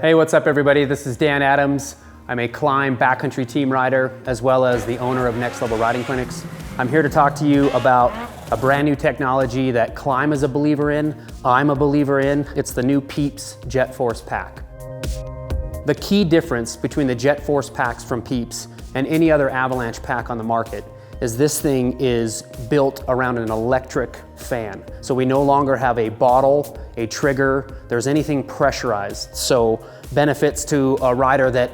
Hey, what's up everybody? This is Dan Adams. I'm a Klim Backcountry Team rider, as well as the owner of Next Level Riding Clinics. I'm here to talk to you about a brand new technology that Klim is a believer in, I'm a believer in. It's the new Pieps Jetforce pack. The key difference between the Jetforce packs from Pieps and any other Avalanche pack on the market is this thing is built around an electric fan. So we no longer have a bottle, a trigger, there's anything pressurized. So benefits to a rider that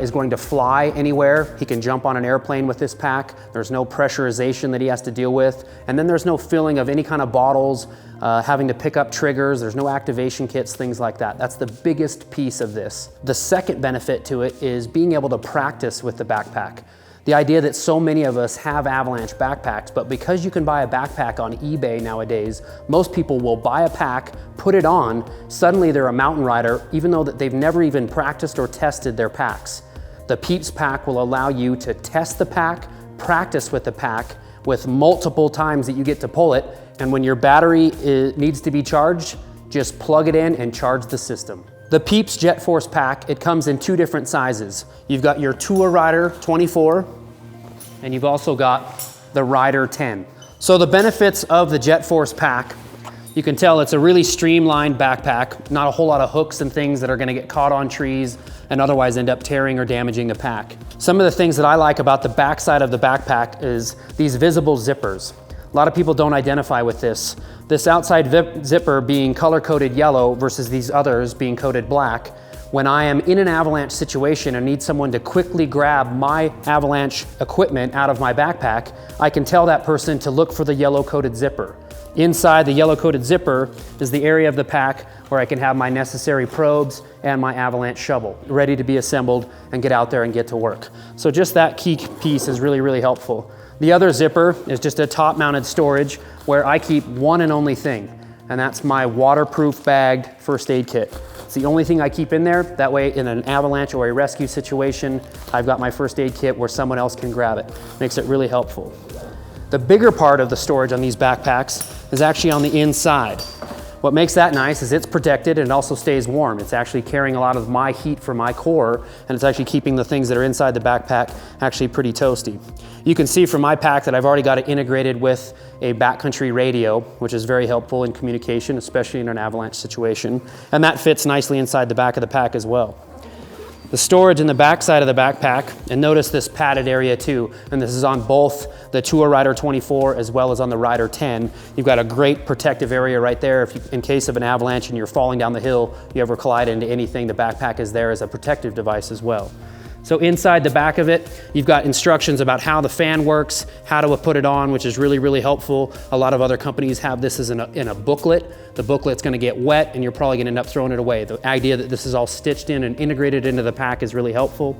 is going to fly anywhere. He can jump on an airplane with this pack. There's no pressurization that he has to deal with. And then there's no filling of any kind of bottles, having to pick up triggers. There's no activation kits, things like that. That's the biggest piece of this. The second benefit to it is being able to practice with the backpack. The idea that so many of us have Avalanche backpacks, but because you can buy a backpack on eBay nowadays, most people will buy a pack, put it on, suddenly they're a mountain rider, even though that they've never even practiced or tested their packs. The Pieps pack will allow you to test the pack, practice with the pack, with multiple times that you get to pull it, and when your battery needs to be charged, just plug it in and charge the system. The Pieps Jetforce pack, it comes in two different sizes. You've got your Tour Rider 24, and you've also got the Rider 10. So the benefits of the Jetforce pack, you can tell it's a really streamlined backpack, not a whole lot of hooks and things that are gonna get caught on trees and otherwise end up tearing or damaging the pack. Some of the things that I like about the backside of the backpack is these visible zippers. A lot of people don't identify with this. This outside zipper being color-coded yellow versus these others being coded black. When I am in an avalanche situation and need someone to quickly grab my avalanche equipment out of my backpack, I can tell that person to look for the yellow-coded zipper. Inside the yellow-coded zipper is the area of the pack where I can have my necessary probes and my avalanche shovel ready to be assembled and get out there and get to work. So just that key piece is really, really helpful. The other zipper is just a top-mounted storage where I keep one and only thing, and that's my waterproof bagged first aid kit. It's the only thing I keep in there. That way, in an avalanche or a rescue situation, I've got my first aid kit where someone else can grab it. Makes it really helpful. The bigger part of the storage on these backpacks is actually on the inside. What makes that nice is it's protected and it also stays warm. It's actually carrying a lot of my heat from my core, and it's actually keeping the things that are inside the backpack actually pretty toasty. You can see from my pack that I've already got it integrated with a backcountry radio, which is very helpful in communication, especially in an avalanche situation. And that fits nicely inside the back of the pack as well. The storage in the back side of the backpack, and notice this padded area too, and this is on both the Tour Rider 24 as well as on the Rider 10. You've got a great protective area right there. If you, in case of an avalanche and you're falling down the hill, you ever collide into anything, the backpack is there as a protective device as well. So inside the back of it, you've got instructions about how the fan works, how to put it on, which is really, really helpful. A lot of other companies have this as in a booklet. The booklet's gonna get wet and you're probably gonna end up throwing it away. The idea that this is all stitched in and integrated into the pack is really helpful.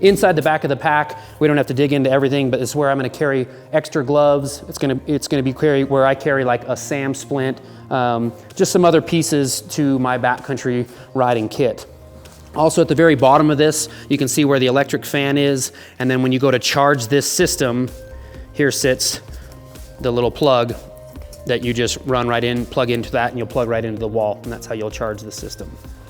Inside the back of the pack, we don't have to dig into everything, but it's where I'm gonna carry extra gloves. It's gonna be where I carry like a SAM splint, just some other pieces to my backcountry riding kit. Also at the very bottom of this, you can see where the electric fan is, and then when you go to charge this system, here sits the little plug that you just run right in, plug into that, and you'll plug right into the wall, and that's how you'll charge the system.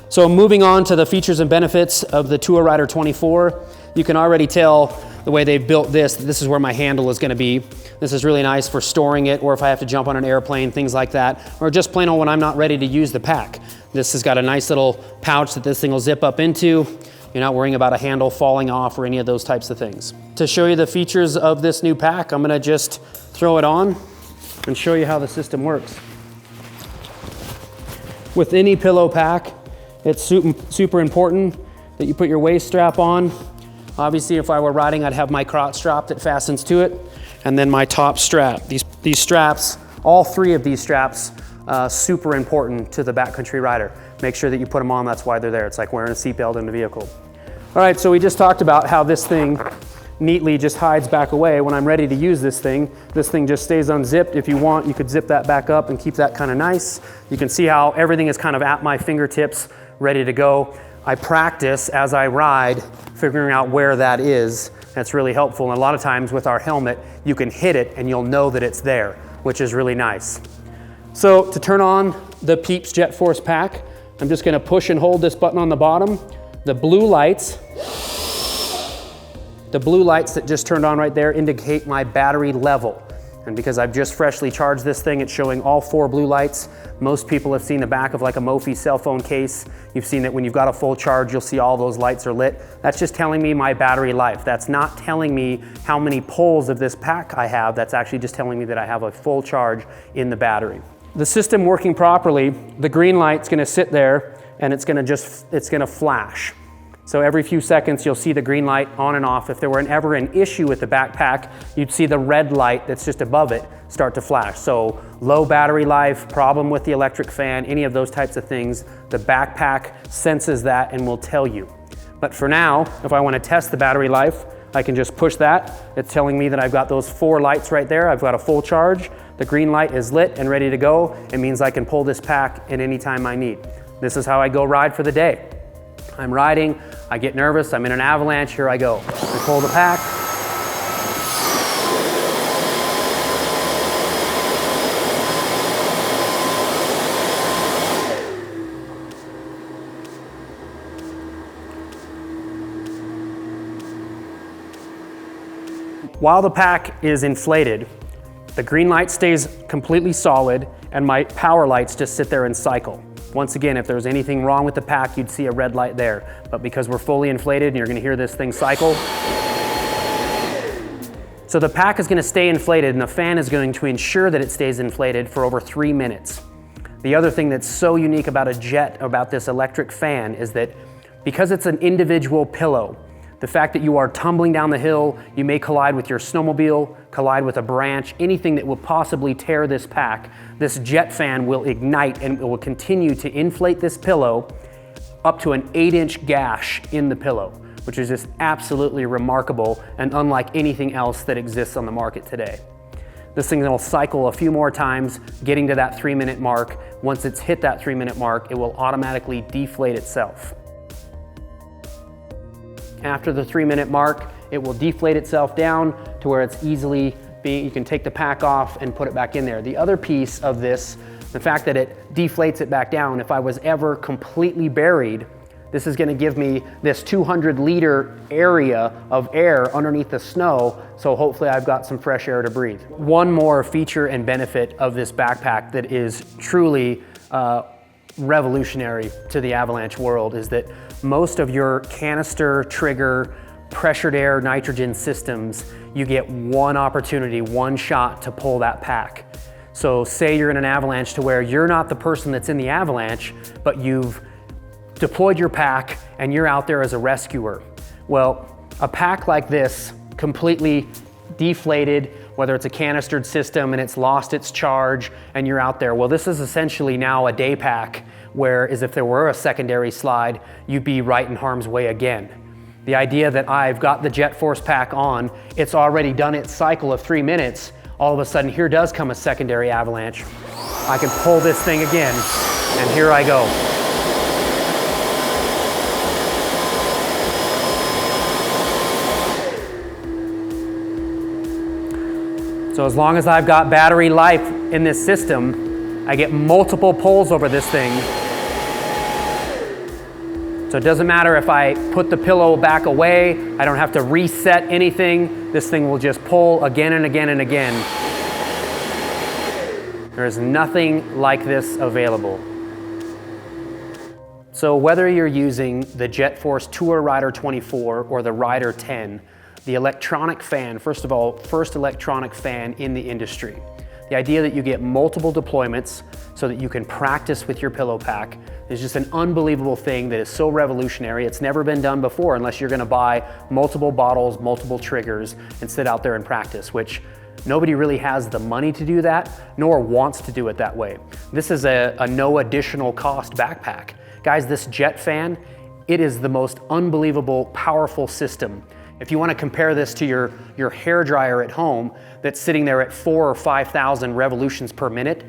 So moving on to the features and benefits of the Tour Rider 24, you can already tell the way they've built this is where my handle is gonna be. This is really nice for storing it, or if I have to jump on an airplane, things like that, or just plain on when I'm not ready to use the pack. This has got a nice little pouch that this thing will zip up into. You're not worrying about a handle falling off or any of those types of things. To show you the features of this new pack, I'm gonna just throw it on and show you how the system works. With any pillow pack, it's super important that you put your waist strap on. Obviously, if I were riding, I'd have my crotch strap that fastens to it, and then my top strap. These straps, all three of these straps, super important to the backcountry rider. Make sure that you put them on, that's why they're there. It's like wearing a seatbelt in the vehicle. All right, so we just talked about how this thing neatly just hides back away. When I'm ready to use this thing just stays unzipped. If you want, you could zip that back up and keep that kind of nice. You can see how everything is kind of at my fingertips, ready to go. I practice as I ride, figuring out where that is. That's really helpful. And a lot of times with our helmet, you can hit it and you'll know that it's there, which is really nice. So to turn on the Pieps Jetforce pack, I'm just gonna push and hold this button on the bottom. The blue lights that just turned on right there indicate my battery level. And because I've just freshly charged this thing, it's showing all 4 blue lights. Most people have seen the back of like a Mophie cell phone case. You've seen that when you've got a full charge, you'll see all those lights are lit. That's just telling me my battery life. That's not telling me how many pulls of this pack I have. That's actually just telling me that I have a full charge in the battery. The system working properly, the green light's gonna sit there and it's gonna flash. So every few seconds, you'll see the green light on and off. If there were ever an issue with the backpack, you'd see the red light that's just above it start to flash. So low battery life, problem with the electric fan, any of those types of things, the backpack senses that and will tell you. But for now, if I want to test the battery life, I can just push that. It's telling me that I've got those 4 lights right there. I've got a full charge. The green light is lit and ready to go. It means I can pull this pack at any time I need. This is how I go ride for the day. I'm riding, I get nervous, I'm in an avalanche, here I go. I pull the pack. While the pack is inflated, the green light stays completely solid and my power lights just sit there and cycle. Once again, if there was anything wrong with the pack, you'd see a red light there. But because we're fully inflated and you're gonna hear this thing cycle. So the pack is gonna stay inflated and the fan is going to ensure that it stays inflated for over 3 minutes. The other thing that's so unique about about this electric fan is that because it's an individual pillow, the fact that you are tumbling down the hill, you may collide with your snowmobile, collide with a branch, anything that will possibly tear this pack, this jet fan will ignite and it will continue to inflate this pillow up to an 8-inch gash in the pillow, which is just absolutely remarkable and unlike anything else that exists on the market today. This thing will cycle a few more times, getting to that 3-minute mark. Once it's hit that 3-minute mark, it will automatically deflate itself. After the 3-minute mark, it will deflate itself down to where it's you can take the pack off and put it back in there. The other piece of this, the fact that it deflates it back down, if I was ever completely buried, this is gonna give me this 200-liter area of air underneath the snow, so hopefully I've got some fresh air to breathe. One more feature and benefit of this backpack that is truly revolutionary to the Avalanche world is that most of your canister, trigger, pressured air, nitrogen systems, you get one opportunity, one shot to pull that pack. So say you're in an avalanche to where you're not the person that's in the avalanche, but you've deployed your pack and you're out there as a rescuer. Well, a pack like this, completely deflated, whether it's a canistered system and it's lost its charge and you're out there. Well, this is essentially now a day pack, whereas if there were a secondary slide, you'd be right in harm's way again. The idea that I've got the Jetforce pack on, it's already done its cycle of 3 minutes, all of a sudden here does come a secondary avalanche. I can pull this thing again, and here I go. So as long as I've got battery life in this system, I get multiple pulls over this thing. So it doesn't matter if I put the pillow back away, I don't have to reset anything. This thing will just pull again and again and again. There is nothing like this available. So whether you're using the Jetforce Tour Rider 24 or the Rider 10, the electronic fan, first of all, first electronic fan in the industry. The idea that you get multiple deployments so that you can practice with your pillow pack is just an unbelievable thing that is so revolutionary. It's never been done before unless you're gonna buy multiple bottles, multiple triggers, and sit out there and practice, which nobody really has the money to do that, nor wants to do it that way. This is a no additional cost backpack. Guys, this jet fan, it is the most unbelievable, powerful system. If you want to compare this to your hair dryer at home that's sitting there at 4,000 or 5,000 revolutions per minute,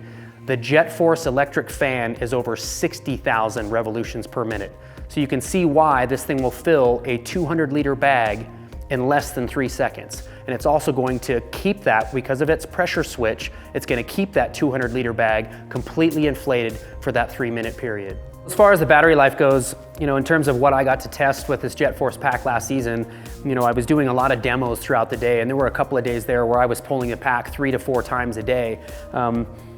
the Jetforce electric fan is over 60,000 revolutions per minute. So you can see why this thing will fill a 200-liter bag in less than 3 seconds. and it's also going to keep that, because of its pressure switch, it's going to keep that 200-liter bag completely inflated for that 3-minute period. As far as the battery life goes, in terms of what I got to test with this Jetforce pack last season, I was doing a lot of demos throughout the day, and there were a couple of days there where I was pulling the pack 3 to 4 times a day.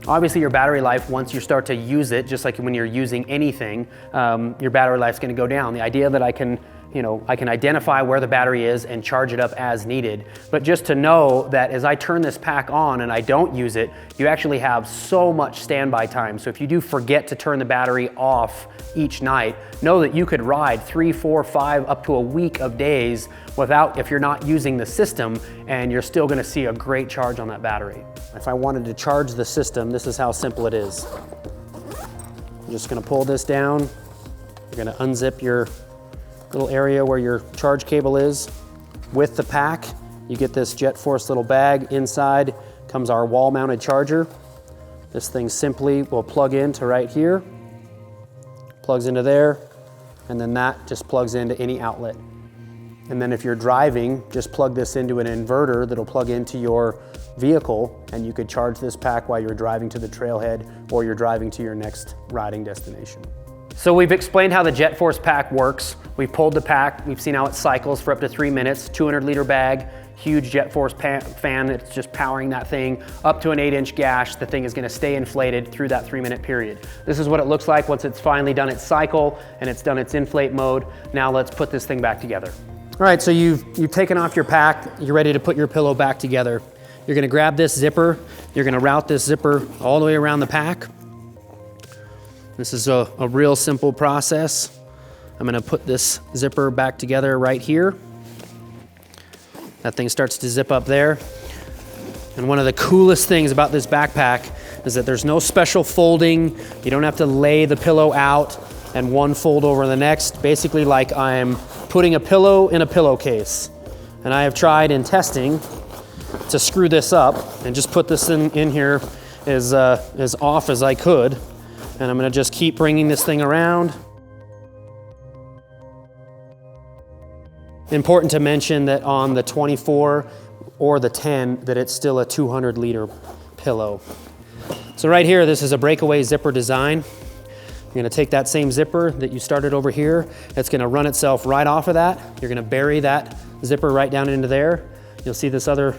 Obviously your battery life, once you start to use it, just like when you're using anything, your battery life's gonna go down. The idea that I can identify where the battery is and charge it up as needed. But just to know that as I turn this pack on and I don't use it, you actually have so much standby time. So if you do forget to turn the battery off each night, know that you could ride 3, 4, 5, up to a week of days if you're not using the system, and you're still gonna see a great charge on that battery. If I wanted to charge the system, this is how simple it is. I'm just gonna pull this down. You're gonna unzip your little area where your charge cable is. With the pack, you get this Jetforce little bag. Inside comes our wall-mounted charger. This thing simply will plug into right here, plugs into there, and then that just plugs into any outlet. And then if you're driving, just plug this into an inverter that'll plug into your vehicle, and you could charge this pack while you're driving to the trailhead or you're driving to your next riding destination. So we've explained how the Jetforce pack works. We've pulled the pack, we've seen how it cycles for up to 3 minutes, 200-liter bag, huge Jetforce fan that's just powering that thing up to an 8-inch gash. The thing is gonna stay inflated through that 3-minute period. This is what it looks like once it's finally done its cycle and it's done its inflate mode. Now let's put this thing back together. All right, so you've taken off your pack, you're ready to put your pillow back together. You're gonna grab this zipper, you're gonna route this zipper all the way around the pack. This is a real simple process. I'm gonna put this zipper back together right here. That thing starts to zip up there. And one of the coolest things about this backpack is that there's no special folding. You don't have to lay the pillow out and one fold over the next, basically like I'm putting a pillow in a pillowcase. And I have tried in testing to screw this up and just put this in here as off as I could. And I'm gonna just keep bringing this thing around. Important to mention that on the 24 or the 10, that it's still a 200-liter pillow. So right here, this is a breakaway zipper design. You're gonna take that same zipper that you started over here. It's gonna run itself right off of that. You're gonna bury that zipper right down into there. You'll see this other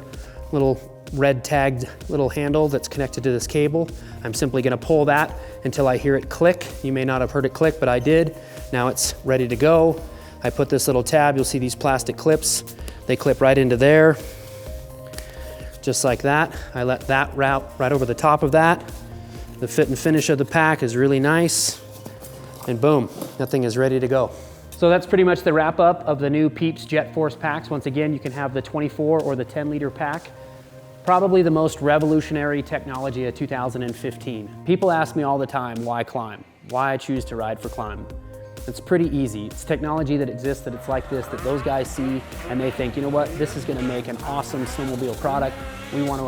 little red tagged little handle that's connected to this cable. I'm simply gonna pull that until I hear it click. You may not have heard it click, but I did. Now it's ready to go. I put this little tab, you'll see these plastic clips. They clip right into there, just like that. I let that route right over the top of that. The fit and finish of the pack is really nice. And boom, that thing is ready to go. So that's pretty much the wrap up of the new Pieps Jetforce packs. Once again, you can have the 24 or the 10-liter pack. Probably the most revolutionary technology of 2015. People ask me all the time, why Klim? Why I choose to ride for Klim? It's pretty easy. It's technology that exists, that it's like this, that those guys see and they think, you know what, this is gonna make an awesome snowmobile product. We want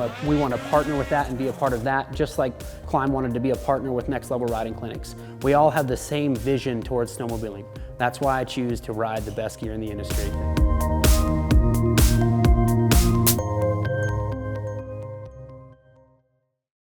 to partner with that and be a part of that, just like Klim wanted to be a partner with Next Level Riding Clinics. We all have the same vision towards snowmobiling. That's why I choose to ride the best gear in the industry.